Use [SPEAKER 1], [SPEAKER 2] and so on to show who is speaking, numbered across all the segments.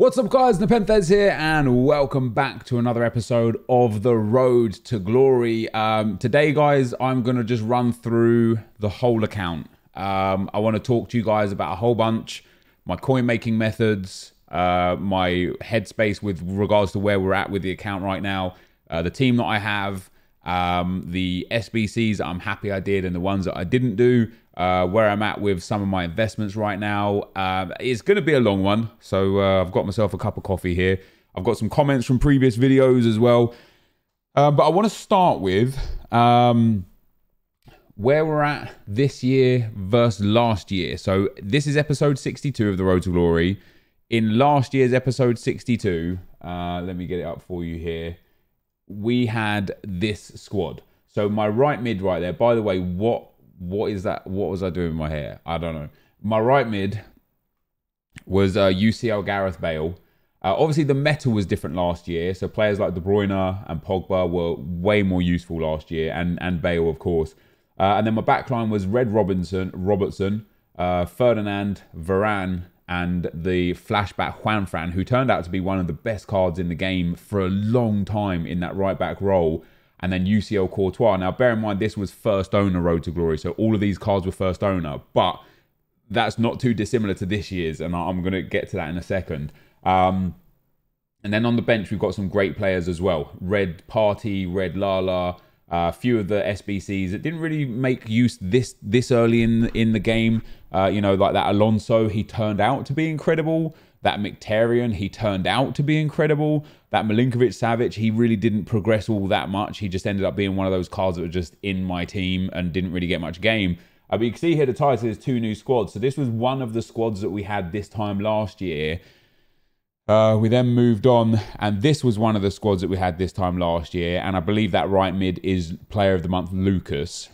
[SPEAKER 1] What's up guys, NepentheZ here and welcome back to another episode of The Road to Glory. Today guys, I'm going to just run through the whole account. I want to talk to you guys about a whole bunch, my coin making methods, my headspace with regards to where we're at with the account right now, the team that I have, the SBCs that I'm happy I did and the ones that I didn't do, where I'm at with some of my investments right now. It's going to be a long one, so I've got myself a cup of coffee here. I've got some comments from previous videos as well, but I want to start with where we're at this year versus last year. So this is episode 62 of The Road to Glory. In last year's episode 62, let me get it up for you here, we had this squad. So my right mid right there, by the way, what is that? What was I doing with my hair? I don't know. My right mid was UCL Gareth Bale. Obviously, the meta was different last year. So players like De Bruyne and Pogba were way more useful last year, and Bale, of course. And then my backline was Robertson, Ferdinand, Varane, and the flashback Juanfran, who turned out to be one of the best cards in the game for a long time in that right back role. And then UCL Courtois. Now, bear in mind, this was first owner Road to Glory. So all of these cards were first owner. But that's not too dissimilar to this year's. And I'm going to get to that in a second. And then on the bench, we've got some great players as well. Red Party, Red Lala, a few of the SBCs that didn't really make use this early in the game. You know, like that Alonso, he turned out to be incredible. That Mkhitaryan, he turned out to be incredible. That Milinkovic-Savic, he really didn't progress all that much. He just ended up being one of those cards that were just in my team and didn't really get much game. But you can see here the title is 2 new squads. So this was one of the squads that we had this time last year. We then moved on, and this was one of the squads that we had this time last year. And I believe that right mid is Player of the Month, Lucas.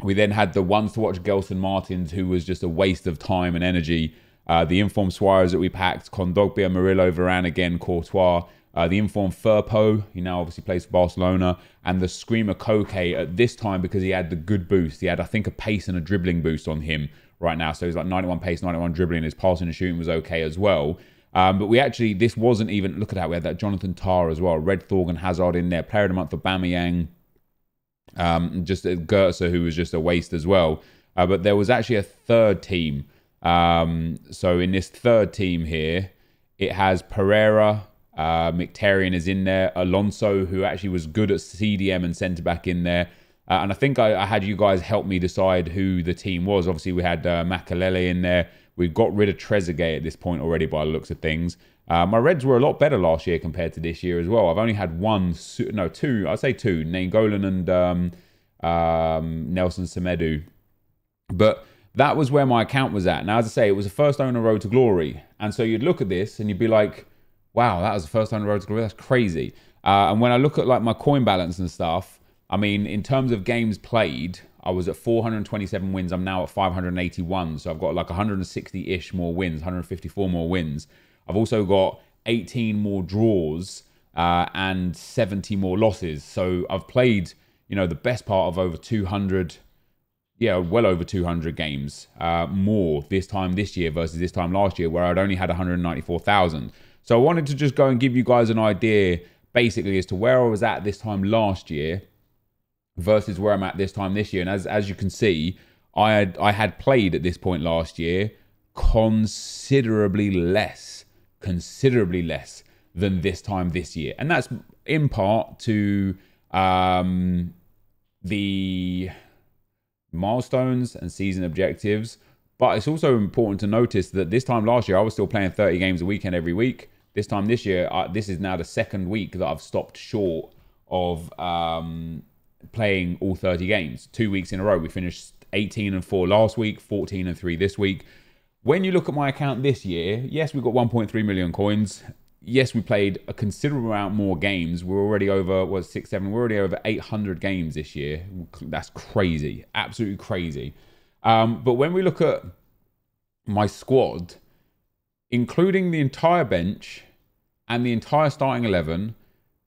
[SPEAKER 1] We then had the ones to watch, Gelson Martins, who was just a waste of time and energy. The informed Suarez that we packed, Kondogbia, Murillo, Varane again, Courtois. The informed Firpo, he now obviously plays for Barcelona. And the Screamer Koke at this time, because he had the good boost. He had, I think, a pace and a dribbling boost on him right now. So he's like 91 pace, 91 dribbling. His passing and shooting was okay as well. But we actually, this wasn't even, look at that, we had that Jonathan Tah as well. Red Thorgan Hazard in there. Player of the Month for Aubameyang. Just Goetze, who was just a waste as well. But there was actually a third team. So in this third team here, it has Pereira, Mkhitaryan is in there, Alonso, who actually was good at CDM and centre back in there. And I think I had you guys help me decide who the team was. Obviously, we had Makalele in there. We got rid of Trezeguet at this point already by the looks of things. My Reds were a lot better last year compared to this year as well. I've only had two, I'd say two, Nainggolan and Nelson Semedo. But that was where my account was at. Now, as I say, it was a first owner Road to Glory. And so you'd look at this and you'd be like, wow, that was a first owner Road to Glory. That's crazy. And when I look at like my coin balance and stuff, I mean, in terms of games played, I was at 427 wins. I'm now at 581. So I've got like 160-ish more wins, 154 more wins. I've also got 18 more draws and 70 more losses. So I've played, you know, the best part of over 200, well over 200 games more this time this year versus this time last year, where I'd only had 194,000. So I wanted to just go and give you guys an idea basically as to where I was at this time last year versus where I'm at this time this year. And as you can see, I had played at this point last year considerably less than this time this year. And that's in part to the milestones and season objectives. But it's also important to notice that this time last year, I was still playing 30 games a weekend every week. This time this year, this is now the second week that I've stopped short of playing all 30 games. 2 weeks in a row. We finished 18-4 last week, 14-3 this week. When you look at my account this year, yes, we've got 1.3 million coins. Yes, we played a considerable amount more games. We're already over, we're already over 800 games this year. That's crazy. Absolutely crazy. But when we look at my squad, including the entire bench and the entire starting 11,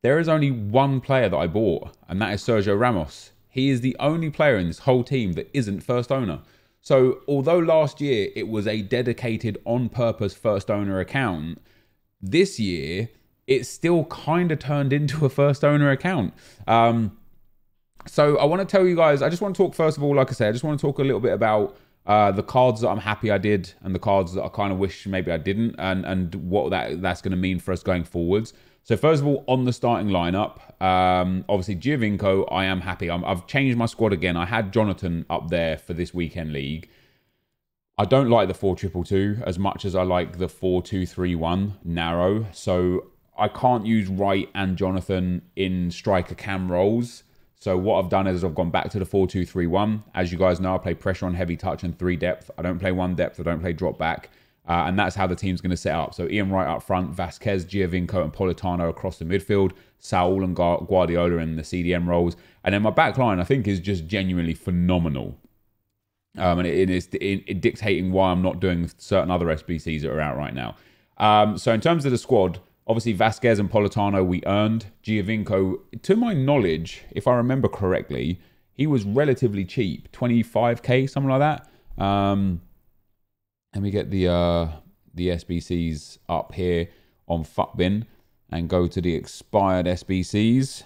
[SPEAKER 1] there is only one player that I bought, and that is Sergio Ramos. He is the only player in this whole team that isn't first owner. So although last year it was a dedicated on-purpose first owner account, this year, it's still kind of turned into a first owner account. So I want to tell you guys, I just want to talk, first of all, like I said, I just want to talk a little bit about the cards that I'm happy I did and the cards that I kind of wish maybe I didn't, and what that's going to mean for us going forwards. So first of all, on the starting lineup, obviously Giovinco, I am happy. I've changed my squad again. I had Jonathan up there for this weekend league. I don't like the 4-2-2 as much as I like the 4-2-3-1 narrow. So I can't use Wright and Jonathan in striker cam roles. So what I've done is I've gone back to the 4-2-3-1. As you guys know, I play pressure on heavy touch and 3 depth. I don't play 1 depth. I don't play drop back. And that's how the team's going to set up. So Ian Wright up front, Vasquez, Giovinco and Politano across the midfield, Saul and Guardiola in the CDM roles. And then my back line, I think, is just genuinely phenomenal. And it is dictating why I'm not doing certain other SBCs that are out right now. So in terms of the squad, obviously Vasquez and Politano we earned. Giovinco, to my knowledge, if I remember correctly, he was relatively cheap, 25k, something like that. Let me get the SBCs up here on Fuckbin and go to the expired SBCs.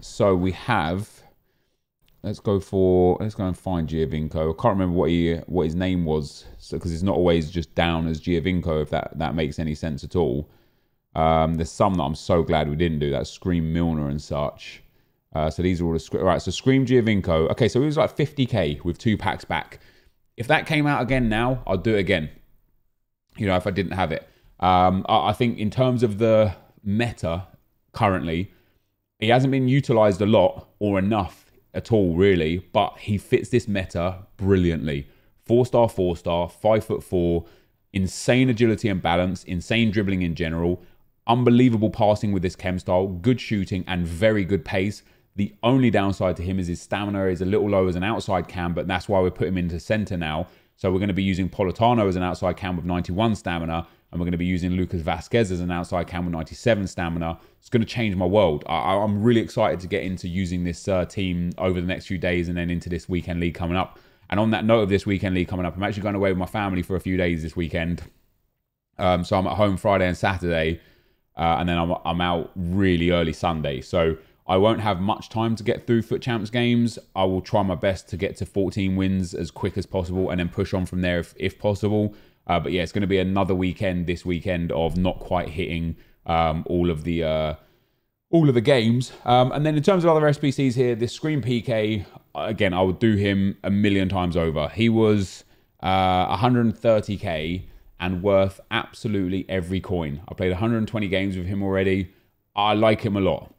[SPEAKER 1] So we have, let's go and find Giovinco. I can't remember what his name was, because it's not always just down as Giovinco, if that makes any sense at all. There's some that I'm so glad we didn't do. That's Scream Milner and such. So these are all the... Right, so Scream Giovinco. Okay, so it was like 50k with 2 packs back. If that came out again now, I'll do it again. You know, if I didn't have it. I think in terms of the meta currently, he hasn't been utilised a lot or enough at all, really. But he fits this meta brilliantly. 4-star, 4-star, 5'4", insane agility and balance, insane dribbling in general, unbelievable passing with this chem style, good shooting and very good pace. The only downside to him is his stamina is a little low as an outside cam, but that's why we put him into centre now. So we're going to be using Politano as an outside cam with 91 stamina, and we're going to be using Lucas Vasquez as an outside cam with 97 stamina. It's going to change my world. I'm really excited to get into using this team over the next few days and then into this weekend league coming up. And on that note of this weekend league coming up, I'm actually going away with my family for a few days this weekend. So I'm at home Friday and Saturday, and then I'm out really early Sunday. So I won't have much time to get through Foot Champs games. I will try my best to get to 14 wins as quick as possible and then push on from there if possible. But yeah, it's going to be another weekend this weekend of not quite hitting all of the games. And then in terms of other SBCs here, this Scream PK, again, I would do him a million times over. He was 130k and worth absolutely every coin. I played 120 games with him already. I like him a lot.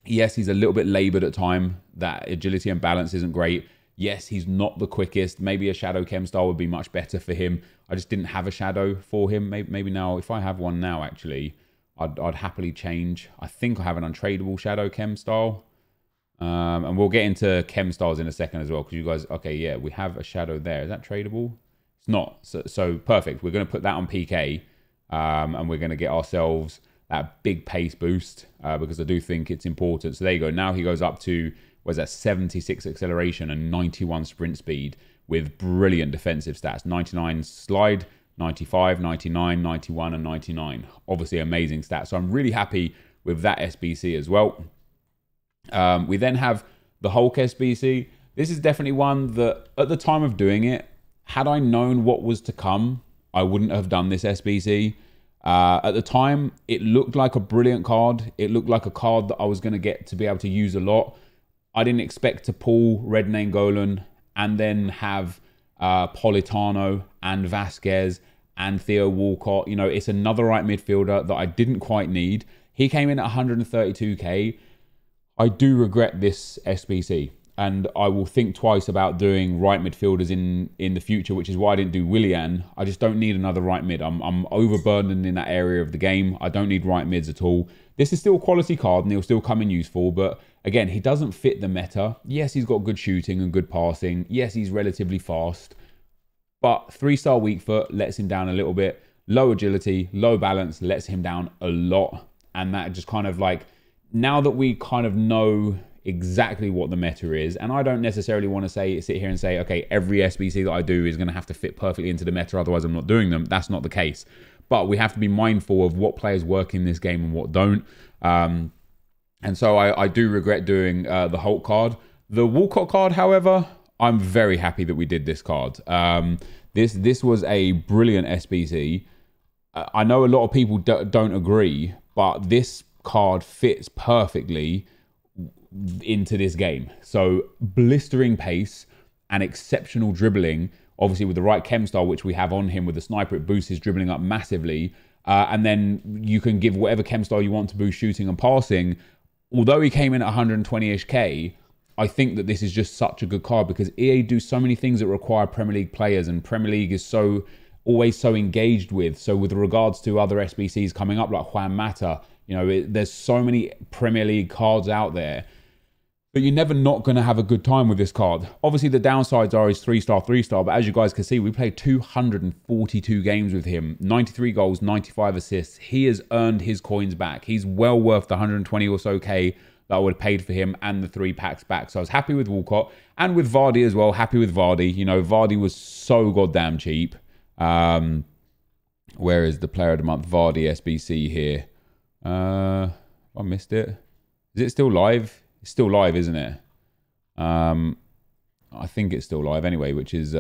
[SPEAKER 1] Yes, he's a little bit laboured at time. That agility and balance isn't great. Yes, he's not the quickest. Maybe a Shadow Chem style would be much better for him. I just didn't have a Shadow for him. Maybe now, if I have one now, actually, I'd happily change. I think I have an untradeable Shadow Chem style. And we'll get into Chem styles in a second as well, because you guys... Okay, yeah, we have a Shadow there. Is that tradable? It's not. So perfect. We're going to put that on PK. And we're going to get ourselves that big pace boost, because I do think it's important. So there you go. Now he goes up to, what is that, 76 acceleration and 91 sprint speed with brilliant defensive stats. 99 slide, 95, 99, 91 and 99. Obviously amazing stats. So I'm really happy with that SBC as well. We then have the Hulk SBC. This is definitely one that at the time of doing it, had I known what was to come, I wouldn't have done this SBC. At the time, it looked like a brilliant card. It looked like a card that I was going to get to be able to use a lot. I didn't expect to pull Red Nainggolan and then have Politano and Vasquez and Theo Walcott. You know, it's another right midfielder that I didn't quite need. He came in at 132k. I do regret this SBC. And I will think twice about doing right midfielders in the future, which is why I didn't do Willian. I just don't need another right mid. I'm overburdened in that area of the game. I don't need right mids at all. This is still a quality card and he'll still come in useful. But again, he doesn't fit the meta. Yes, he's got good shooting and good passing. Yes, he's relatively fast. But 3-star weak foot lets him down a little bit. Low agility, low balance lets him down a lot. And that just kind of like, now that we kind of know exactly what the meta is, and I don't necessarily want to sit here and say, okay, every SBC that I do is going to have to fit perfectly into the meta, otherwise I'm not doing them. That's not the case. but we have to be mindful of what players work in this game and what don't. And so I do regret doing the Hulk card. The Walcott card, however, I'm very happy that we did this card. This was a brilliant SBC. I know a lot of people don't agree, but this card fits perfectly into this game. So blistering pace and exceptional dribbling, obviously with the right chem style, which we have on him with the sniper, it boosts his dribbling up massively. And then you can give whatever chem style you want to boost shooting and passing. Although he came in at 120-ish K, I think that this is just such a good card because EA do so many things that require Premier League players, and Premier League is always so engaged with. So with regards to other SBCs coming up like Juan Mata, there's so many Premier League cards out there, but you're never not going to have a good time with this card. Obviously, the downsides are his 3-star, 3-star, but as you guys can see, we played 242 games with him, 93 goals, 95 assists. He has earned his coins back. He's well worth the 120 or so K that I would have paid for him and the 3 packs back. So I was happy with Walcott and with Vardy as well. Happy with Vardy. Vardy was so goddamn cheap. Where is the Player of the Month Vardy SBC here? I missed it. Is it still live? It's still live, isn't it? I think it's still live anyway, which is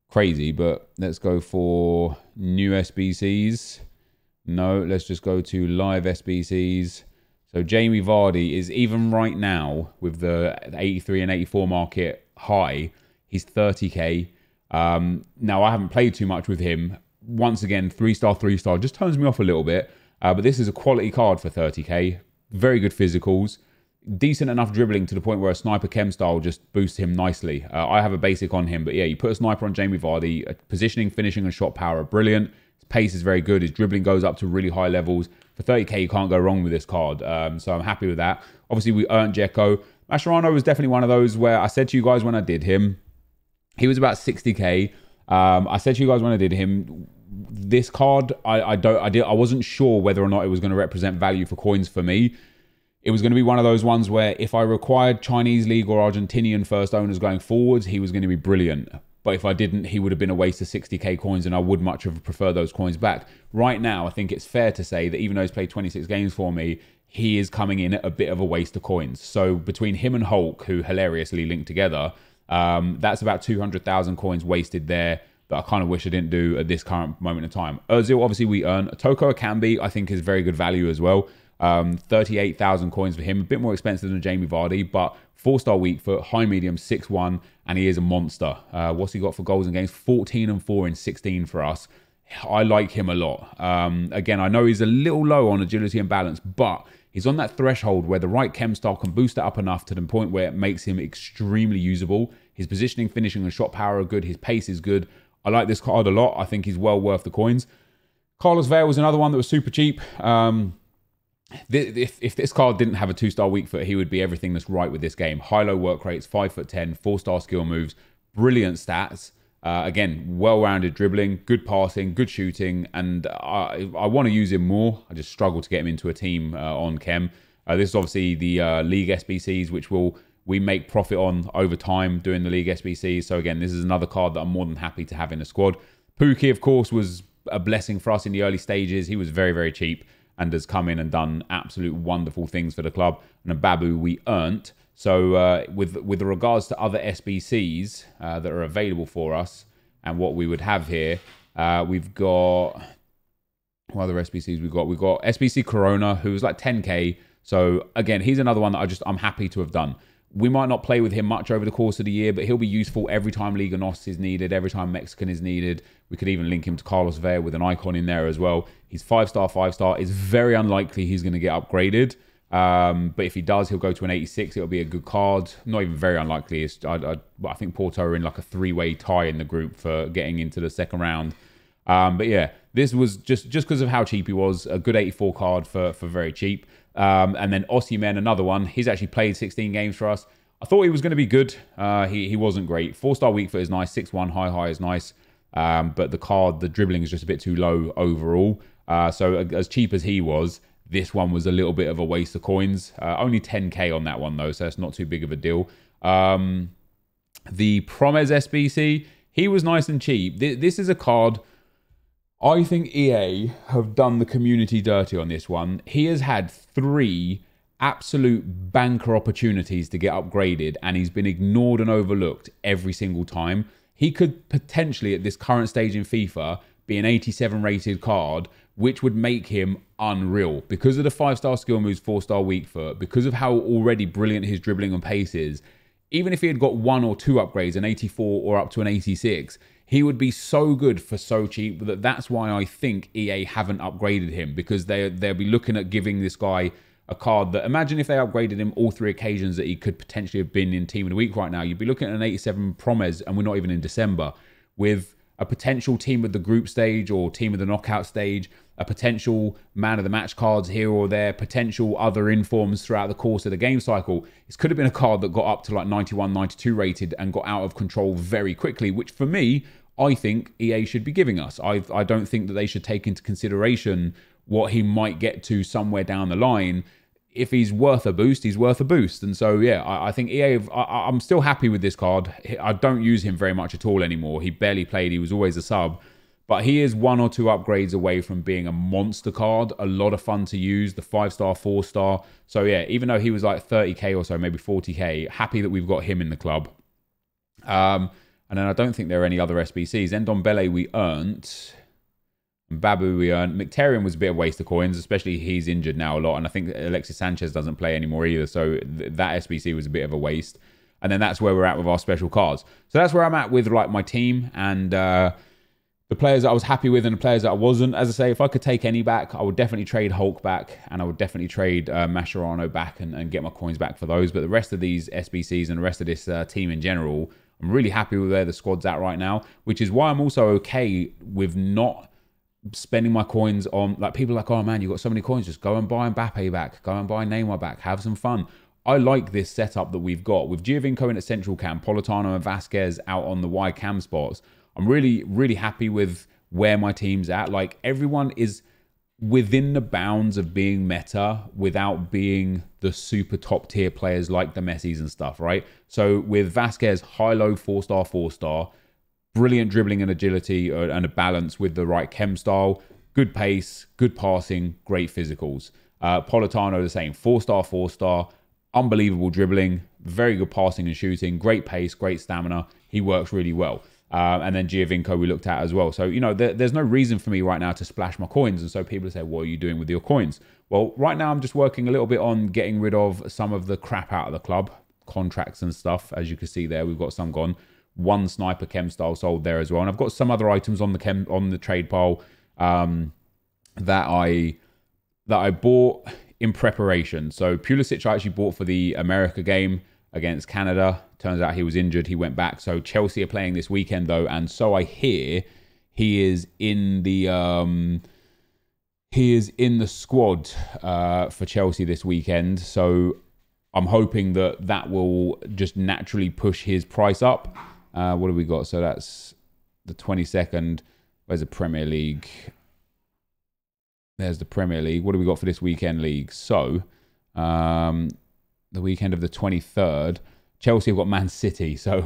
[SPEAKER 1] crazy. But let's go for new SBCs. No, let's just go to live SBCs. So Jamie Vardy is, even right now with the 83 and 84 market high, he's 30k. Now I haven't played too much with him. Once again, 3-star, 3-star just turns me off a little bit. But this is a quality card for 30k. Very good physicals. Decent enough dribbling to the point where a sniper chem style just boosts him nicely. I have a basic on him, but yeah, you put a sniper on Jamie Vardy. Positioning, finishing, and shot power are brilliant. His pace is very good. His dribbling goes up to really high levels. For 30k, you can't go wrong with this card. So I'm happy with that. Obviously, we earned Dzeko. Mascherano was definitely one of those where I said to you guys when I did him, he was about 60k. I said to you guys when I did him, this card, I wasn't sure whether or not it was going to represent value for coins for me. It was going to be one of those ones where if I required Chinese League or Argentinian first owners going forwards, he was going to be brilliant. But if I didn't, he would have been a waste of 60k coins, and I would much have preferred those coins back. Right now, I think it's fair to say that even though he's played 26 games for me, he is coming in at a bit of a waste of coins. So between him and Hulk, who hilariously linked together, that's about 200,000 coins wasted there that I kind of wish I didn't do at this current moment in time. Ozil, obviously we earn. Toko Akambi, I think, is very good value as well. 38,000 coins for him, a bit more expensive than Jamie Vardy, but 4-star weak foot, high medium, 6'1", and he is a monster. What's he got for goals and games? 14 and 4 in 16 for us. I like him a lot. Again, I know he's a little low on agility and balance, but he's on that threshold where the right chem style can boost it up enough to the point where it makes him extremely usable. His positioning, finishing, and shot power are good. His pace is good. I like this card a lot. I think he's well worth the coins. Carlos Vela was another one that was super cheap. If this card didn't have a 2-star weak foot, he would be everything that's right with this game. High-low work rates, 5'10", 4-star skill moves, brilliant stats. Again, well-rounded dribbling, good passing, good shooting, and I want to use him more. I just struggle to get him into a team on Chem. This is obviously the League SBCs, which we make profit on over time doing the League SBCs. So again, this is another card that I'm more than happy to have in the squad. Pookie, of course, was a blessing for us in the early stages. He was very, very cheap and has come in and done absolute wonderful things for the club. And a Babu we earned. So with regards to other SBCs that are available for us and what we would have here, we've got... What other SBCs we've got? We've got SBC Corona, who's like 10k. So again, he's another one that I'm happy to have done. We might not play with him much over the course of the year, but he'll be useful every time Liga NOS is needed, every time Mexican is needed. We could even link him to Carlos Vela with an icon in there as well. He's 5-star, 5-star. It's very unlikely he's going to get upgraded. But if he does, he'll go to an 86. It'll be a good card. Not even very unlikely. I think Porto are in like a 3-way tie in the group for getting into the second round. But yeah, this was just because of how cheap he was. A good 84 card for very cheap. And then Osimhen, another one. He's actually played 16 games for us. I thought he was going to be good. He wasn't great. 4-star weak foot is nice. 6'1", high is nice. But the dribbling is just a bit too low overall. So as cheap as he was, this one was a little bit of a waste of coins. Only 10k on that one though, so that's not too big of a deal. The Promes SBC, he was nice and cheap. This is a card... I think EA have done the community dirty on this one. He has had 3 absolute banker opportunities to get upgraded, and he's been ignored and overlooked every single time. He could potentially, at this current stage in FIFA, be an 87 rated card, which would make him unreal because of the 5-star skill moves, 4-star weak foot, because of how already brilliant his dribbling and pace is. Even if he had got 1 or 2 upgrades, an 84 or up to an 86, he would be so good for so cheap that's why I think EA haven't upgraded him, because they'll be looking at giving this guy a card that, imagine if they upgraded him all 3 occasions that he could potentially have been in Team of the Week right now. You'd be looking at an 87 Promes, and we're not even in December, with a potential Team of the Group stage or Team of the Knockout stage, a potential Man of the Match cards here or there, potential other informs throughout the course of the game cycle. This could have been a card that got up to like 91, 92 rated and got out of control very quickly, which for me, I think EA should be giving us. I don't think that they should take into consideration what he might get to somewhere down the line. If he's worth a boost, he's worth a boost. And so, yeah, I think EA, I'm still happy with this card. I don't use him very much at all anymore. He barely played. He was always a sub. But he is 1 or 2 upgrades away from being a monster card. A lot of fun to use. The 5-star, 4-star. So, yeah, even though he was like 30k or so, maybe 40k, happy that we've got him in the club. And then I don't think there are any other SBCs. Ndombele we earned. Babu we earned. Mkhitaryan was a bit of a waste of coins, especially he's injured now a lot. And I think Alexis Sanchez doesn't play anymore either. So that SBC was a bit of a waste. And then that's where we're at with our special cards. So that's where I'm at with like my team and the players that I was happy with and the players that I wasn't. As I say, if I could take any back, I would definitely trade Hulk back, and I would definitely trade Mascherano back and get my coins back for those. But the rest of these SBCs and the rest of this team in general, I'm really happy with where the squad's at right now, which is why I'm also okay with not spending my coins on, like, people are like, oh man, you've got so many coins, just go and buy Mbappe back, go and buy Neymar back, have some fun. I like this setup that we've got with Giovinco in a central cam, Politano and Vasquez out on the wide cam spots. I'm really, really happy with where my team's at. Like, everyone is within the bounds of being meta without being the super top tier players like the Messis and stuff, right? So with Vasquez, high-low, 4-star, 4-star, brilliant dribbling and agility and a balance with the right chem style, good pace, good passing, great physicals. Politano the same, 4-star, 4-star, unbelievable dribbling, very good passing and shooting, great pace, great stamina. He works really well. And then Giovinco we looked at as well. So, you know, there's no reason for me right now to splash my coins. And so people say, what are you doing with your coins? Well, right now I'm just working a little bit on getting rid of some of the crap out of the club, contracts and stuff. As you can see there, we've got some gone. 1 sniper chem style sold there as well. And I've got some other items on the trade pile that I bought in preparation. So Pulisic I actually bought for the America game against Canada. Turns out he was injured. He went back. So Chelsea are playing this weekend though, and so I hear he is in the squad for Chelsea this weekend. So I'm hoping that will just naturally push his price up. What have we got? So that's the 22nd. Where's the Premier League? There's the Premier League. What do we got for this weekend league? So the weekend of the 23rd, Chelsea have got Man City. So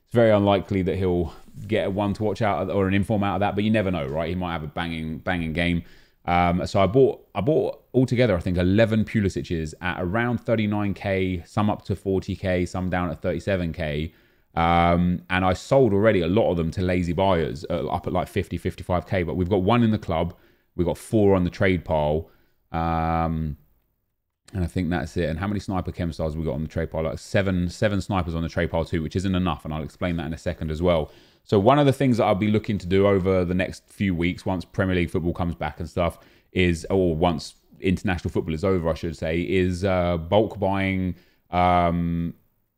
[SPEAKER 1] it's very unlikely that he'll get a one to watch out or an inform out of that. But you never know, right? He might have a banging game. So I bought altogether, I think 11 Pulisic's at around 39k, some up to 40k, some down at 37k. And I sold already a lot of them to lazy buyers up at like 50, 55k. But we've got 1 in the club. We've got 4 on the trade pile. And I think that's it. And how many sniper chem stars have we got on the trade pile? Like seven snipers on the trade pile too, which isn't enough. And I'll explain that in a second as well. So one of the things that I'll be looking to do over the next few weeks, once Premier League football comes back and stuff, is, or once international football is over, I should say, is bulk buying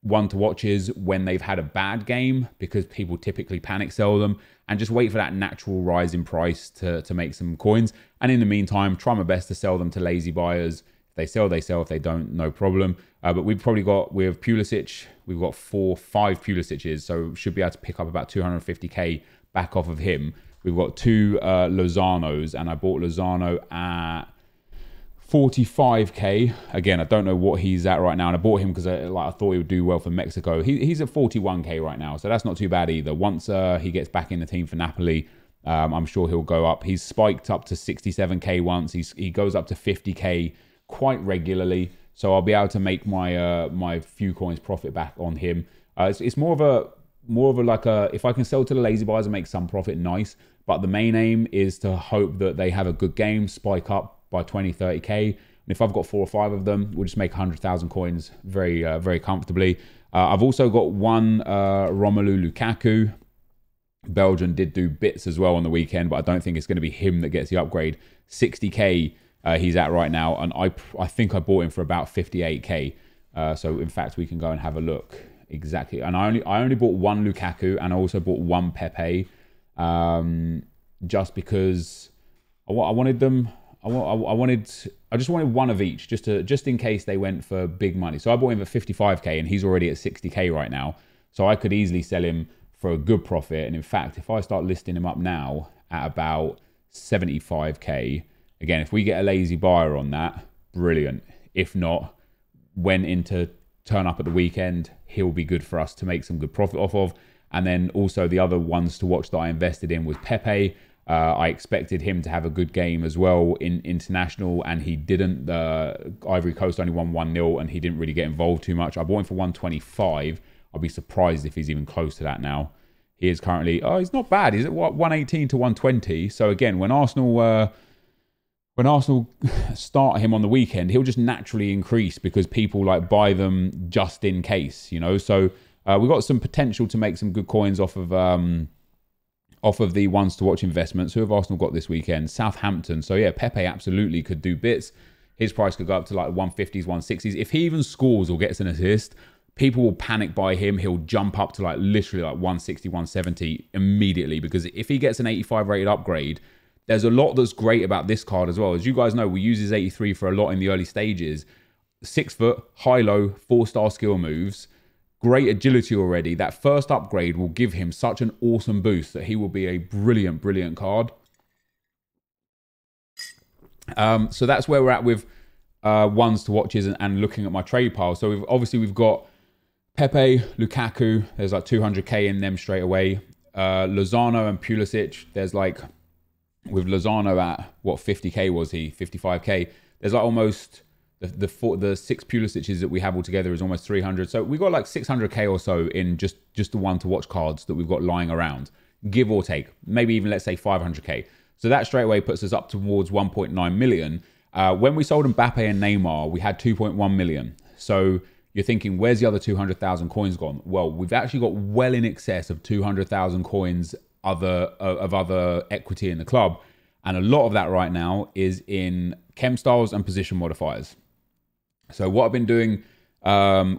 [SPEAKER 1] one-to-watches when they've had a bad game, because people typically panic sell them, and just wait for that natural rise in price to make some coins. And in the meantime, try my best to sell them to lazy buyers. If they sell, they sell. If they don't, no problem. But we have Pulisic. We've got 5 Pulisic's, so should be able to pick up about 250k back off of him. We've got 2 Lozanos, and I bought Lozano at 45k. Again, I don't know what he's at right now, and I bought him because I thought he would do well for Mexico. He's at 41k right now, so that's not too bad either. Once he gets back in the team for Napoli, I'm sure he'll go up. He's spiked up to 67k once. He goes up to 50k quite regularly. So I'll be able to make my my few coins profit back on him. It's more of a like a, if I can sell to the lazy buyers and make some profit, nice. But the main aim is to hope that they have a good game, spike up by 20, 30k. And if I've got 4 or 5 of them, we'll just make 100,000 coins very, very comfortably. I've also got one Romelu Lukaku. Belgian did do bits as well on the weekend, but I don't think it's going to be him that gets the upgrade. 60k he's at right now, and I think I bought him for about 58k. So in fact, we can go and have a look exactly. And I only bought one Lukaku, and I also bought one Pepe, just because I wanted them. I just wanted one of each, just in case they went for big money. So I bought him for 55k, and he's already at 60k right now. So I could easily sell him for a good profit. And in fact, if I start listing him up now at about 75k, again, if we get a lazy buyer on that, brilliant. If not, when into turn up at the weekend, he'll be good for us to make some good profit off of. And then also the other ones to watch that I invested in was Pepe. I expected him to have a good game as well in international, and he didn't. Ivory Coast only won 1-0, and he didn't really get involved too much. I bought him for 125. I'll be surprised if he's even close to that now. He is currently, he's not bad. He's at 118 to 120. So again, when Arsenal start him on the weekend, he'll just naturally increase because people like buy them just in case, you know. So we've got some potential to make some good coins off of the ones to watch investments. Who have Arsenal got this weekend? Southampton. So yeah, Pepe absolutely could do bits. His price could go up to like 150s, 160s. If he even scores or gets an assist, people will panic buy him. He'll jump up to like literally like 160, 170 immediately, because if he gets an 85 rated upgrade, there's a lot that's great about this card as well. As you guys know, we use his 83 for a lot in the early stages. 6 foot, high-low, 4-star skill moves. Great agility already. That first upgrade will give him such an awesome boost that he will be a brilliant, brilliant card. So that's where we're at with ones to watches and looking at my trade pile. So we've got Pepe, Lukaku. There's like 200k in them straight away. Lozano and Pulisic. There's like, with Lozano at what 50k was he? 55k. There's like almost the 6 Pulisic's that we have altogether is almost 300. So we got like 600k or so in just the one to watch cards that we've got lying around, give or take. Maybe even let's say 500k. So that straight away puts us up towards 1.9 million. When we sold Mbappe and Neymar, we had 2.1 million. So you're thinking, where's the other 200,000 coins gone? Well, we've actually got well in excess of 200,000 coins of other equity in the club. And a lot of that right now is in chem styles and position modifiers. So what I've been doing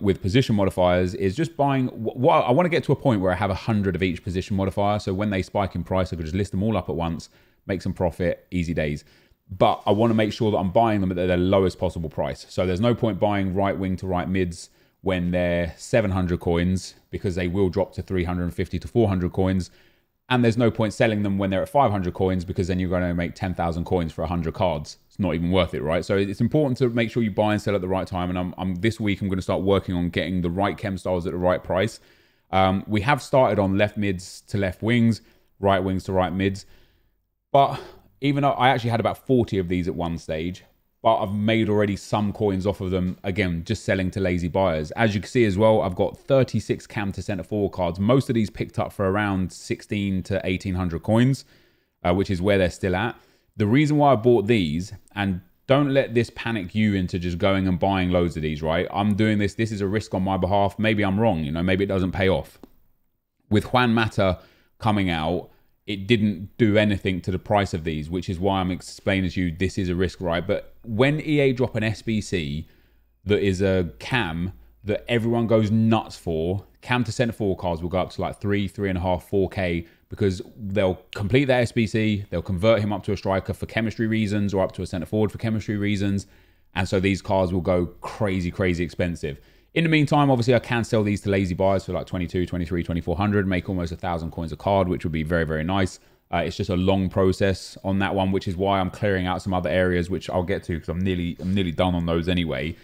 [SPEAKER 1] with position modifiers is just buying. I want to get to a point where I have 100 of each position modifier. So when they spike in price, I could just list them all up at once, make some profit, easy days. But I want to make sure that I'm buying them at their lowest possible price. So there's no point buying right wing to right mids when they're 700 coins, because they will drop to 350 to 400 coins. And there's no point selling them when they're at 500 coins, because then you're going to make 10,000 coins for 100 cards. It's not even worth it, right? So it's important to make sure you buy and sell at the right time. And this week I'm going to start working on getting the right chem styles at the right price. We have started on left mids to left wings, right wings to right mids. But even though I actually had about 40 of these at one stage, but I've made already some coins off of them, again, just selling to lazy buyers. As you can see as well, I've got 36 cam to centre forward cards. Most of these picked up for around 16 to 1800 coins, which is where they're still at. The reason why I bought these, and don't let this panic you into just going and buying loads of these, right? I'm doing this. This is a risk on my behalf. Maybe I'm wrong, you know, maybe it doesn't pay off. With Juan Mata coming out, it didn't do anything to the price of these, which is why I'm explaining to you this is a risk, right? But when EA drop an SBC that is a cam that everyone goes nuts for, cam to centre forward cards will go up to like 3.5, 4k, because they'll complete that SBC, they'll convert him up to a striker for chemistry reasons or up to a centre forward for chemistry reasons. And so these cards will go crazy, crazy expensive. In the meantime, obviously, I can sell these to lazy buyers for like 22, 23, 2400, make almost 1,000 coins a card, which would be very, very nice. It's just a long process on that one, which is why I'm clearing out some other areas, which I'll get to because I'm nearly done on those anyway.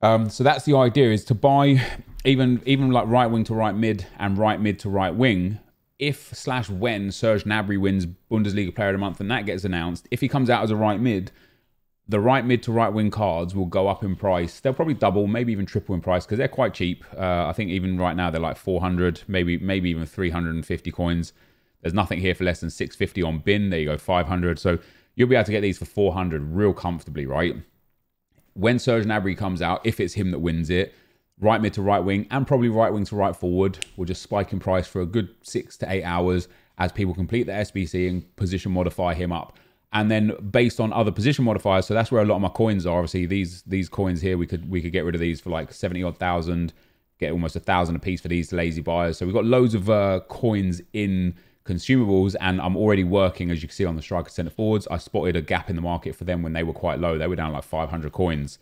[SPEAKER 1] So that's the idea, is to buy even like right wing to right mid and right mid to right wing if/when Serge Gnabry wins Bundesliga Player of the Month and that gets announced, if he comes out as a right mid, the right mid to right wing cards will go up in price. They'll probably double, maybe even triple in price because they're quite cheap. I think even right now they're like 400, maybe even 350 coins. There's nothing here for less than 650 on bin. There you go, 500. So you'll be able to get these for 400 real comfortably, right? When Serge Gnabry comes out, if it's him that wins it, right mid to right wing and probably right wing to right forward will just spike in price for a good 6 to 8 hours as people complete the SBC and position modify him up. And then based on other position modifiers, so that's where a lot of my coins are. Obviously, these coins here, we could get rid of these for like 70 odd thousand, get almost 1,000 a piece for these lazy buyers. So we've got loads of coins in consumables, and I'm already working, as you can see on the striker centre forwards. I spotted a gap in the market for them when they were quite low. They were down like 500 coins.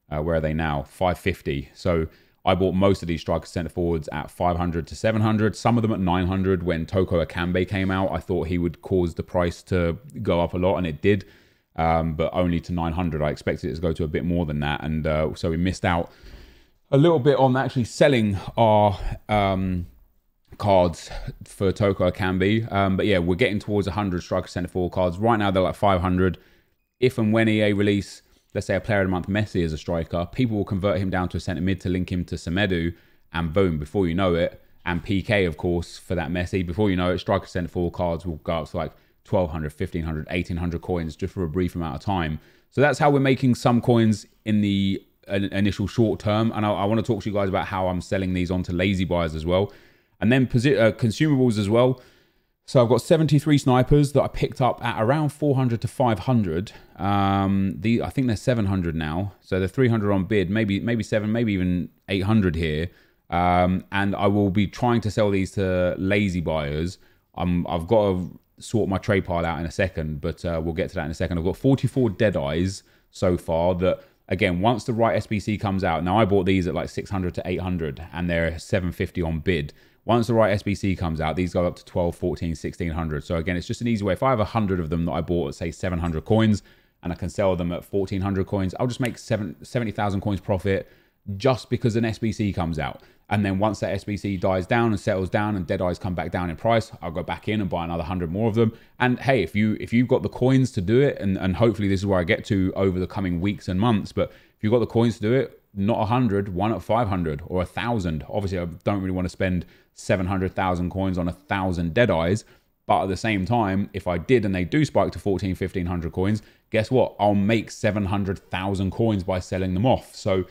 [SPEAKER 1] Where are they now? 550. So I bought most of these striker centre forwards at 500 to 700. Some of them at 900 when Toko Akambe came out. I thought he would cause the price to go up a lot, and it did, but only to 900. I expected it to go to a bit more than that, and so we missed out a little bit on actually selling our cards for Toko Akambe. But yeah, we're getting towards 100 striker centre forward cards. Right now they're like 500. If and when EA release, let's say, a Player of the Month Messi as a striker, people will convert him down to a centre mid to link him to Semedo, and boom, before you know it, and PK, of course, for that Messi, before you know it, striker centre forward cards will go up to like 1,200, 1,500, 1,800 coins just for a brief amount of time. So that's how we're making some coins in the initial short term, and I want to talk to you guys about how I'm selling these onto lazy buyers as well. And then consumables as well. So I've got 73 snipers that I picked up at around 400 to 500. I think they're 700 now. So they're 300 on bid, maybe 7, maybe even 800 here. And I will be trying to sell these to lazy buyers. I've got to sort my trade pile out in a second, but we'll get to that in a second. I've got 44 Deadeyes so far that, again, once the right SBC comes out, now I bought these at like 600 to 800 and they're 750 on bid. Once the right SBC comes out, these go up to 12, 14, 1600. So again, it's just an easy way. If I have 100 of them that I bought at, say, 700 coins and I can sell them at 1400 coins, I'll just make 70,000 coins profit just because an SBC comes out. And then once that SBC dies down and settles down and Deadeyes come back down in price, I'll go back in and buy another 100 more of them. And hey, if you've got the coins to do it, and hopefully this is where I get to over the coming weeks and months, but if you've got the coins to do it, not 100, one at 500 or 1,000. Obviously, I don't really want to spend 700,000 coins on 1,000 Deadeyes. But at the same time, if I did and they do spike to 14, 1,500 coins, guess what? I'll make 700,000 coins by selling them off. So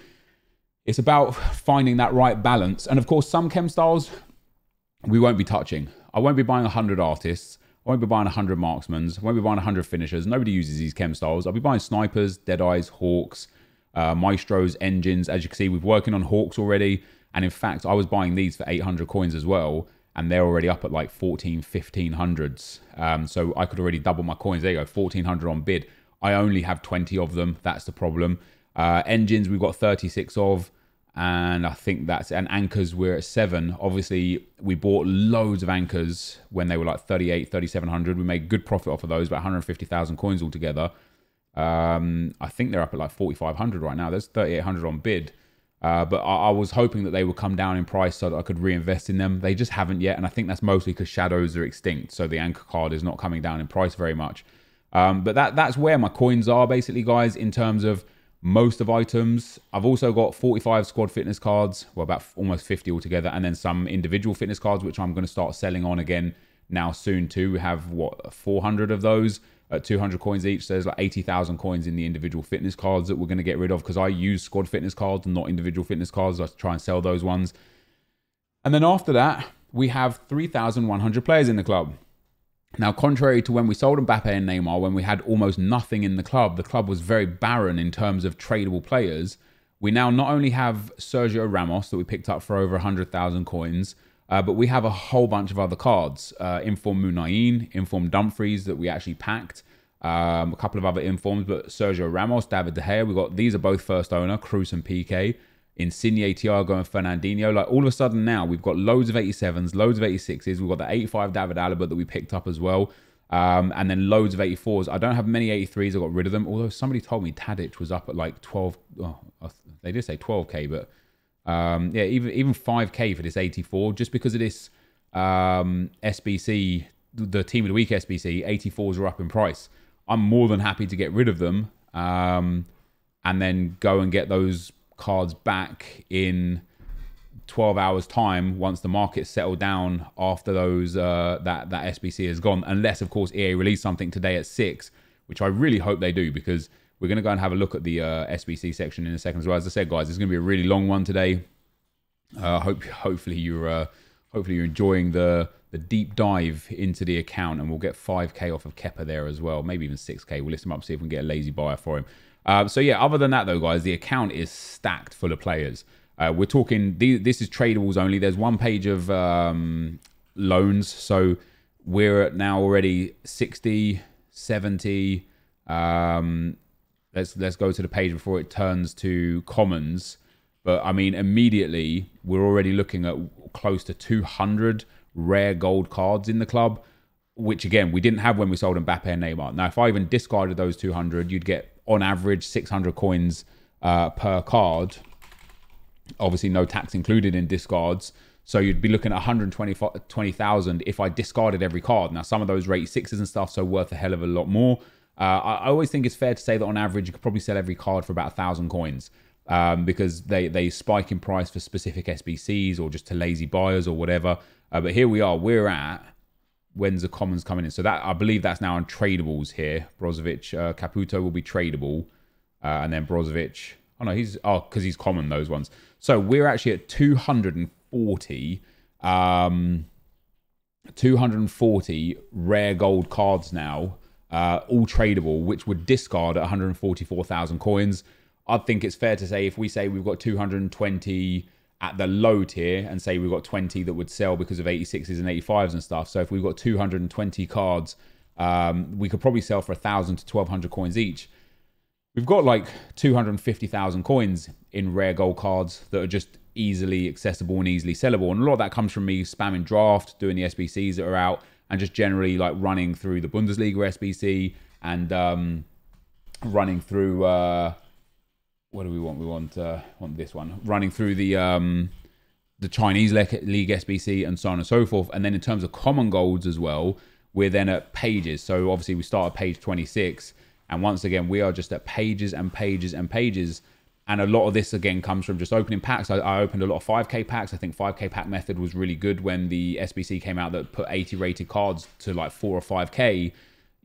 [SPEAKER 1] it's about finding that right balance. And of course, some chem styles we won't be touching. I won't be buying 100 artists. I won't be buying 100 marksmans. I won't be buying 100 finishers. Nobody uses these chem styles. I'll be buying snipers, Deadeyes, hawks, maestros, engines. As you can see, we're working on hawks already. And in fact, I was buying these for 800 coins as well. And they're already up at like 14, 1500s. So I could already double my coins. There you go, 1400 on bid. I only have 20 of them. That's the problem. Engines, we've got 36 of. And I think and anchors, we're at 7. Obviously, we bought loads of anchors when they were like 38, 3700. We made good profit off of those, about 150,000 coins altogether. I think they're up at like 4,500 right now. There's 3,800 on bid. But I was hoping that they would come down in price so that I could reinvest in them. They just haven't yet. And I think that's mostly because shadows are extinct. So the anchor card is not coming down in price very much. But that's where my coins are basically, guys, in terms of most of items. I've also got 45 squad fitness cards, well, about almost 50 altogether, and then some individual fitness cards, which I'm going to start selling on again now soon too. We have, 400 of those at 200 coins each. So there's like 80,000 coins in the individual fitness cards that we're going to get rid of because I use squad fitness cards and not individual fitness cards. I try and sell those ones. And then after that, we have 3,100 players in the club. Now, contrary to when we sold Mbappe and Neymar, when we had almost nothing in the club was very barren in terms of tradable players. We now not only have Sergio Ramos that we picked up for over 100,000 coins, but we have a whole bunch of other cards. Inform Munayin, Inform Dumfries that we actually packed. A couple of other Informs, but Sergio Ramos, David De Gea, these are both first owner, Cruz and PK. Insigne, Thiago and Fernandinho. Like all of a sudden now, we've got loads of 87s, loads of 86s. We've got the 85 David Alaba that we picked up as well. And then loads of 84s. I don't have many 83s. I got rid of them. Although somebody told me Tadic was up at like 12. Oh, they did say 12k, but yeah, even 5k for this 84, just because of this SBC, the Team of the Week SBC, 84s are up in price. I'm more than happy to get rid of them and then go and get those cards back in 12 hours time once the market's settled down after those that SBC is gone, unless of course EA release something today at 6, which I really hope they do, because we're going to go and have a look at the SBC section in a second as well. As I said, guys, it's going to be a really long one today. Hopefully you're enjoying the deep dive into the account, and we'll get 5k off of Kepa there as well, maybe even 6k. We'll list him up, see if we can get a lazy buyer for him. So yeah, other than that though, guys, the account is stacked full of players. We're talking, this is tradables only. There's one page of loans, so we're at now already 60, 70. Let's go to the page before it turns to commons. But I mean, immediately we're already looking at close to 200 rare gold cards in the club, which again we didn't have when we sold Mbappe and Neymar. Now, if I even discarded those 200, you'd get on average 600 coins per card. Obviously, no tax included in discards. So you'd be looking at 120,000 if I discarded every card. Now, some of those rate 6s and stuff, so worth a hell of a lot more. I always think it's fair to say that on average, you could probably sell every card for about 1,000 coins because they spike in price for specific SBCs or just to lazy buyers or whatever. But here we are. We're at, when's the commons coming in? So that, I believe that's now on tradables here. Brozovic, Caputo will be tradable. And then Brozovic, because he's common, those ones. So we're actually at 240 rare gold cards now, all tradable, which would discard at 144,000 coins. I think it's fair to say if we say we've got 220 at the low tier and say we've got 20 that would sell because of 86s and 85s and stuff. So if we've got 220 cards, we could probably sell for 1,000 to 1,200 coins each. We've got like 250,000 coins in rare gold cards that are just easily accessible and easily sellable. And a lot of that comes from me spamming draft, doing the SBCs that are out, and just generally like running through the Bundesliga SBC and running through, what do we want? We want this one. Running through the Chinese League SBC and so on and so forth. And then in terms of common golds as well, we're then at pages. So obviously we start at page 26. And once again, we are just at pages and pages and pages. And a lot of this, again, comes from just opening packs. I opened a lot of 5k packs. I think 5k pack method was really good when the SBC came out that put 80 rated cards to like 4 or 5k.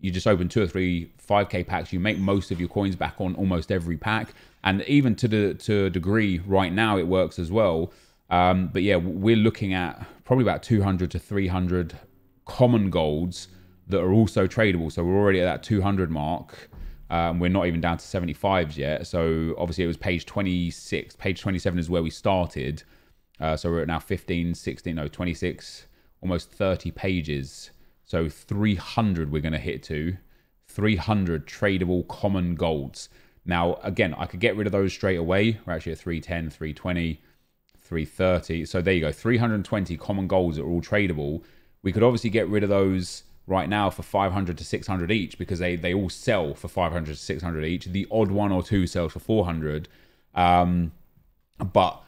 [SPEAKER 1] You just open 2 or 3 5k packs. You make most of your coins back on almost every pack. And even to a degree right now, it works as well. But yeah, we're looking at probably about 200 to 300 common golds that are also tradable. So we're already at that 200 mark. We're not even down to 75s yet. So obviously it was page 26. Page 27 is where we started. So we're at now 15, 16, no, 26, almost 30 pages. So 300 we're going to hit to. 300 tradable common golds. Now, again, I could get rid of those straight away. We're actually at 310, 320, 330. So there you go. 320 common golds that are all tradable. We could obviously get rid of those right now for 500 to 600 each because they all sell for 500 to 600 each. The odd one or two sells for 400. But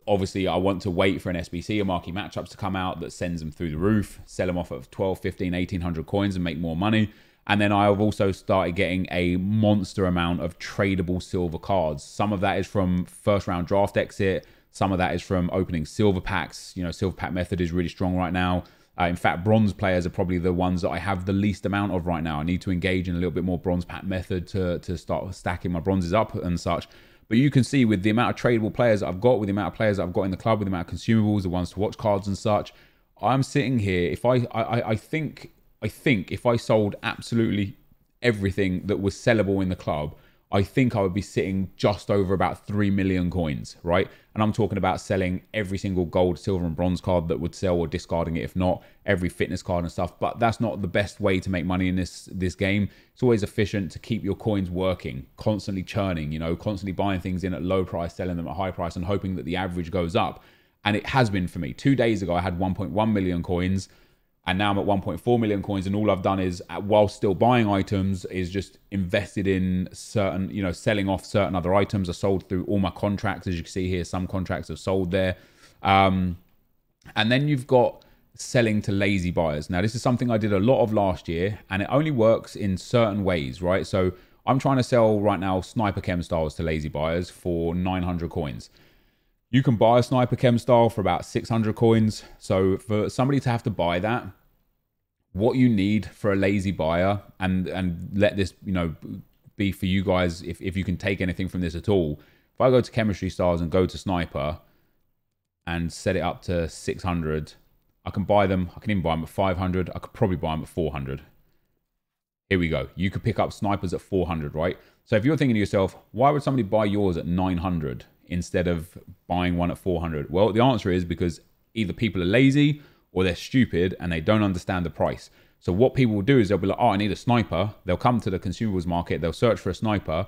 [SPEAKER 1] obviously I want to wait for an SBC or marquee matchups to come out that sends them through the roof, sell them off at 12, 15, 1800 coins and make more money. And then I've also started getting a monster amount of tradable silver cards. Some of that is from first round draft exit. Some of that is from opening silver packs. You know, silver pack method is really strong right now. In fact, bronze players are probably the ones that I have the least amount of right now. I need to engage in a little bit more bronze pack method to start stacking my bronzes up and such. But you can see with the amount of tradable players that I've got, with the amount of players that I've got in the club, with the amount of consumables, the ones to watch cards and such, I'm sitting here. If I think if I sold absolutely everything that was sellable in the club, I think I would be sitting just over about 3 million coins, right? And I'm talking about selling every single gold, silver, and bronze card that would sell, or discarding it if not, every fitness card and stuff. But that's not the best way to make money in this game. It's always efficient to keep your coins working, constantly churning, you know, constantly buying things in at low price, selling them at high price, and hoping that the average goes up. And it has been for me. 2 days ago, I had 1.1 million coins. And now I'm at 1.4 million coins, and all I've done is, while still buying items, is just invested in certain, you know, selling off certain other items. I sold through all my contracts. As you can see here, some contracts have sold there. And then you've got selling to lazy buyers. Now, this is something I did a lot of last year, and it only works in certain ways, right? So I'm trying to sell right now sniper chem styles to lazy buyers for 900 coins. You can buy a sniper chem style for about 600 coins. So for somebody to have to buy that, what you need for a lazy buyer, and let this, you know, be for you guys, if you can take anything from this at all. If I go to chemistry styles and go to sniper and set it up to 600, I can buy them. I can even buy them at 500. I could probably buy them at 400. Here we go. You could pick up snipers at 400, right? So if you're thinking to yourself, why would somebody buy yours at 900 instead of buying one at 400? Well, the answer is because either people are lazy or they're stupid and they don't understand the price. So what people will do is they'll be like, oh, I need a sniper. They'll come to the consumables market. They'll search for a sniper.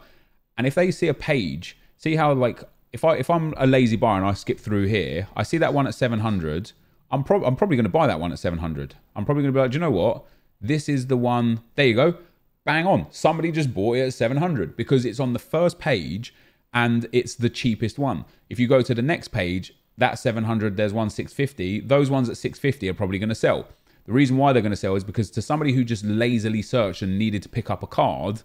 [SPEAKER 1] And if they see a page, see how, like, if I'm a lazy buyer and I skip through here, I see that one at 700. I'm probably going to buy that one at 700. I'm probably going to be like, do you know what? This is the one. There you go. Bang on. Somebody just bought it at 700 because it's on the first page and it's the cheapest one. If you go to the next page, that 700, there's one 650. Those ones at 650 are probably going to sell. The reason why they're going to sell is because to somebody who just lazily searched and needed to pick up a card,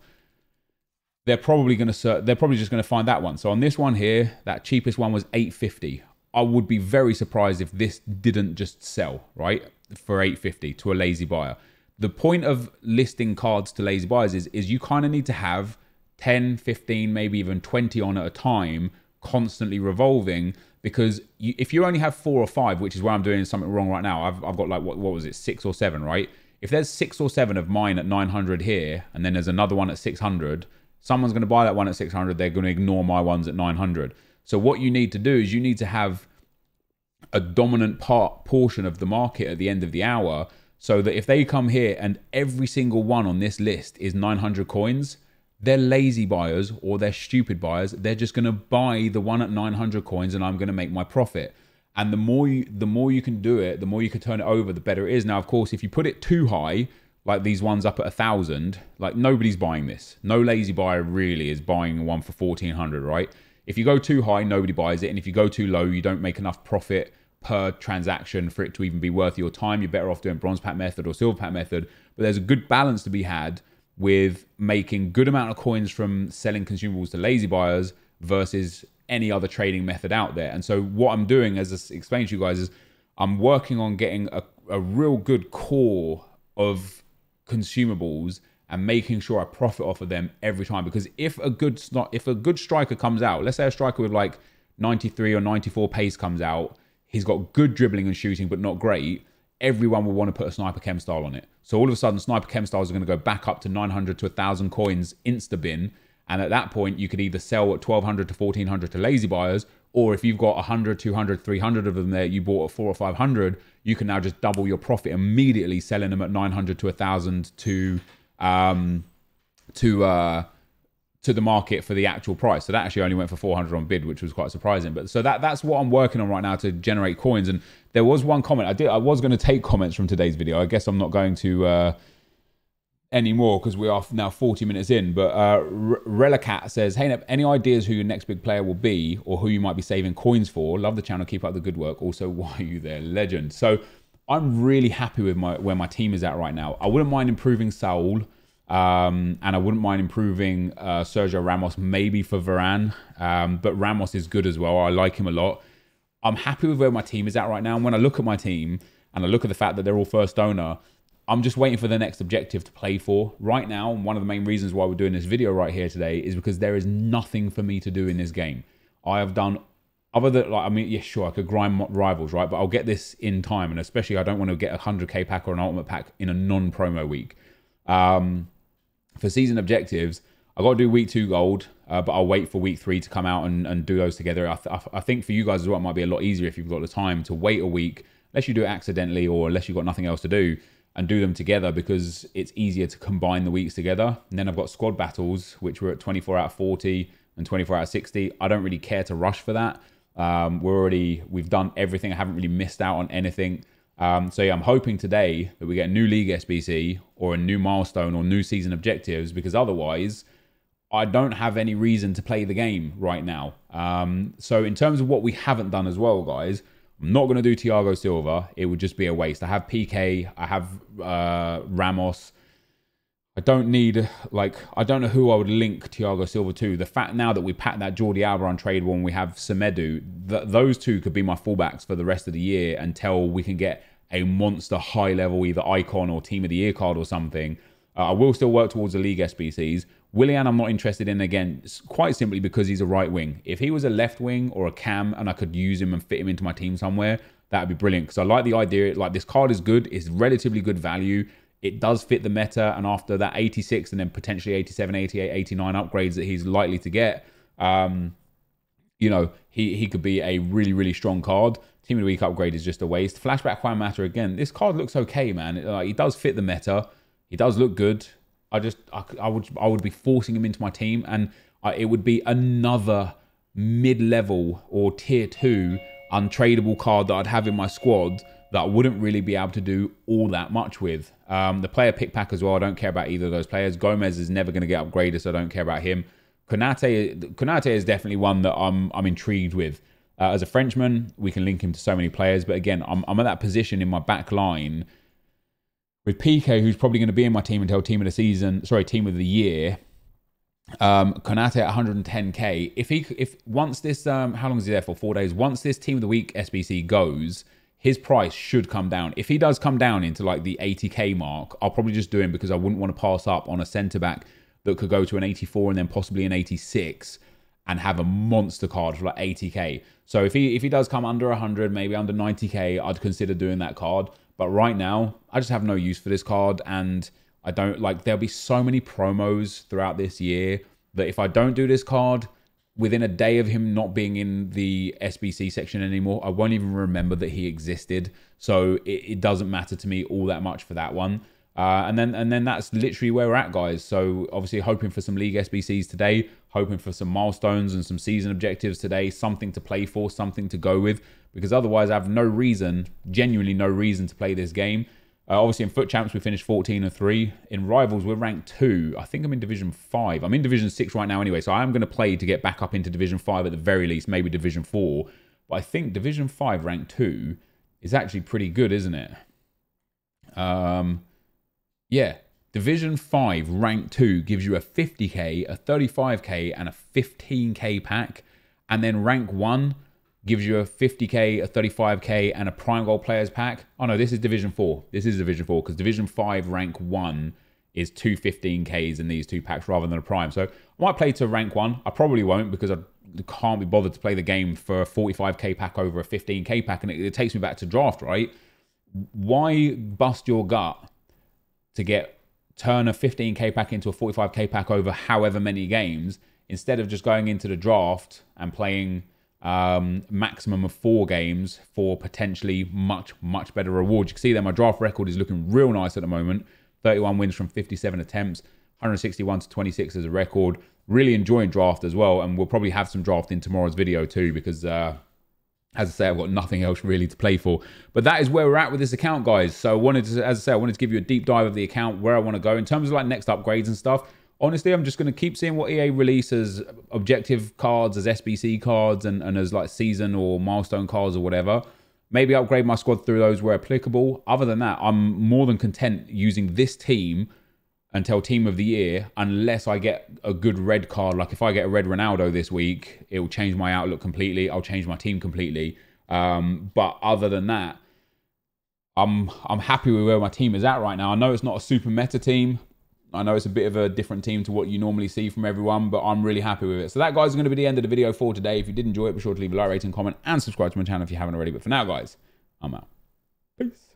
[SPEAKER 1] they're probably going to search. They're probably just going to find that one. So on this one here, that cheapest one was 850. I would be very surprised if this didn't just sell, right, for 850 to a lazy buyer. The point of listing cards to lazy buyers is you kind of need to have 10, 15, maybe even 20 on at a time, constantly revolving, because if you only have 4 or 5, which is where I'm doing something wrong right now, I've got like, what was it, 6 or 7, right? If there's 6 or 7 of mine at 900 here, and then there's another one at 600, someone's going to buy that one at 600, they're going to ignore my ones at 900. So what you need to do is you need to have a dominant portion of the market at the end of the hour, so that if they come here and every single one on this list is 900 coins, they're lazy buyers or they're stupid buyers. They're just going to buy the one at 900 coins and I'm going to make my profit. And the more you can do it, the more you can turn it over, the better it is. Now, of course, if you put it too high, like these ones up at 1,000, like nobody's buying this. No lazy buyer really is buying one for 1,400, right? If you go too high, nobody buys it. And if you go too low, you don't make enough profit per transaction for it to even be worth your time. You're better off doing bronze pack method or silver pack method. But there's a good balance to be had with making good amount of coins from selling consumables to lazy buyers versus any other trading method out there. And so what I'm doing, as I explained to you guys, is I'm working on getting a real good core of consumables and making sure I profit off of them every time. Because if a good striker comes out, let's say a striker with like 93 or 94 pace comes out, he's got good dribbling and shooting, but not great, everyone will want to put a sniper chem style on it. So all of a sudden, sniper chem styles are going to go back up to 900 to 1,000 coins insta-bin. And at that point, you could either sell at 1,200 to 1,400 to lazy buyers, or if you've got 100, 200, 300 of them there, you bought at 400 or 500, you can now just double your profit immediately selling them at 900 to 1,000 to the market for the actual price. So that actually only went for 400 on bid, which was quite surprising. But so that's what I'm working on right now to generate coins. And there was one comment I was going to take comments from today's video. I guess I'm not going to anymore because we are now 40 minutes in. But Relicat says, hey Nep, any ideas who your next big player will be or who you might be saving coins for? Love the channel, keep up the good work. Also, why are you there? Legend. So I'm really happy with where my team is at right now. I wouldn't mind improving Saul. And I wouldn't mind improving Sergio Ramos, maybe for Varane. But Ramos is good as well. I like him a lot. I'm happy with where my team is at right now. And when I look at my team and I look at the fact that they're all first owner, I'm just waiting for the next objective to play for. Right now, one of the main reasons why we're doing this video right here today is because there is nothing for me to do in this game. I have done, other than, like, I mean, yeah, sure, I could grind rivals, right? But I'll get this in time. And especially, I don't want to get a 100k pack or an ultimate pack in a non-promo week. For season objectives, I've got to do week 2 gold, but I'll wait for week 3 to come out and do those together. I think for you guys as well, it might be a lot easier if you've got the time to wait a week, unless you do it accidentally or unless you've got nothing else to do, and do them together because it's easier to combine the weeks together. And then I've got squad battles, which were at 24 out of 40 and 24 out of 60. I don't really care to rush for that. We've done everything. I haven't really missed out on anything. So yeah, I'm hoping today that we get a new league SBC or a new milestone or new season objectives, because otherwise I don't have any reason to play the game right now. So in terms of what we haven't done as well, guys, I'm not going to do Thiago Silva. It would just be a waste. I have PK. I have Ramos. I don't need, like, I don't know who I would link Thiago Silva to. The fact now that we packed that Jordi Alba untradeable and we have Semedo, those two could be my fullbacks for the rest of the year until we can get a monster high level, either icon or team of the year card or something. I will still work towards the league SBCs. Willian, I'm not interested in, again, quite simply because he's a right wing. If he was a left wing or a cam and I could use him and fit him into my team somewhere, that would be brilliant. Because I like the idea, like, this card is good. It's relatively good value. It does fit the meta, and after that 86 and then potentially 87, 88, 89 upgrades that he's likely to get, you know, he could be a really, really strong card. Team of the Week upgrade is just a waste. Flashback Juan Mata, again, this card looks okay, man. He does fit the meta. He does look good. I would be forcing him into my team, and it would be another mid-level or tier 2 untradeable card that I'd have in my squad that I wouldn't really be able to do all that much with. The player pick pack as well, I don't care about either of those players. Gomez is never going to get upgraded, so I don't care about him. Konate is definitely one that I'm intrigued with. As a Frenchman, we can link him to so many players, but again, I'm at that position in my back line with PK, who's probably going to be in my team until team of the year. Konate at 110k. If once this, how long is he there for? 4 days. Once this team of the week SBC goes, his price should come down. If he does come down into like the 80k mark, I'll probably just do him because I wouldn't want to pass up on a centre back that could go to an 84 and then possibly an 86 and have a monster card for like 80k. So if he does come under 100, maybe under 90k, I'd consider doing that card. But right now, I just have no use for this card, and I don't like. There'll be so many promos throughout this year that if I don't do this card, within a day of him not being in the SBC section anymore, I won't even remember that he existed. So it doesn't matter to me all that much for that one. And then that's literally where we're at, guys. So obviously hoping for some league SBCs today, hoping for some milestones and some season objectives today, something to play for, something to go with, because otherwise I have no reason, genuinely no reason to play this game. Obviously in Foot Champs we finished 14-3. In Rivals we're ranked 2. I think I'm in Division 5. I'm in Division 6 right now anyway, so I am going to play to get back up into Division 5 at the very least, maybe Division 4. But I think Division 5 rank 2 is actually pretty good, isn't it? Yeah, Division 5 rank 2 gives you a 50k, a 35k, and a 15k pack. And then rank 1 gives you a 50k, a 35k, and a Prime Gold Players pack. Oh no, this is Division 4. This is Division 4, because Division 5 rank 1 is 2 15ks in these two packs rather than a Prime. So I might play to rank 1. I probably won't, because I can't be bothered to play the game for a 45k pack over a 15k pack, and it takes me back to draft, right? Why bust your gut to turn a 15k pack into a 45k pack over however many games, instead of just going into the draft and playing maximum of 4 games for potentially much better rewards. You can see that my draft record is looking real nice at the moment. 31 wins from 57 attempts, 161 to 26 as a record. Really enjoying draft as well, and we'll probably have some draft in tomorrow's video too, because as I say, I've got nothing else really to play for. But that is where we're at with this account, guys. So I wanted to give you a deep dive of the account, where I want to go in terms of like next upgrades and stuff. Honestly, I'm just going to keep seeing what EA releases objective cards, as SBC cards, and as like season or milestone cards or whatever. Maybe upgrade my squad through those where applicable. Other than that, I'm more than content using this team until team of the year, unless I get a good red card. Like if I get a red Ronaldo this week, it will change my outlook completely. I'll change my team completely. But other than that, I'm happy with where my team is at right now. I know it's not a super meta team. I know it's a bit of a different team to what you normally see from everyone, but I'm really happy with it. So that, guys, is going to be the end of the video for today. If you did enjoy it, be sure to leave a like, rating, comment, and subscribe to my channel if you haven't already. But for now, guys, I'm out. Peace.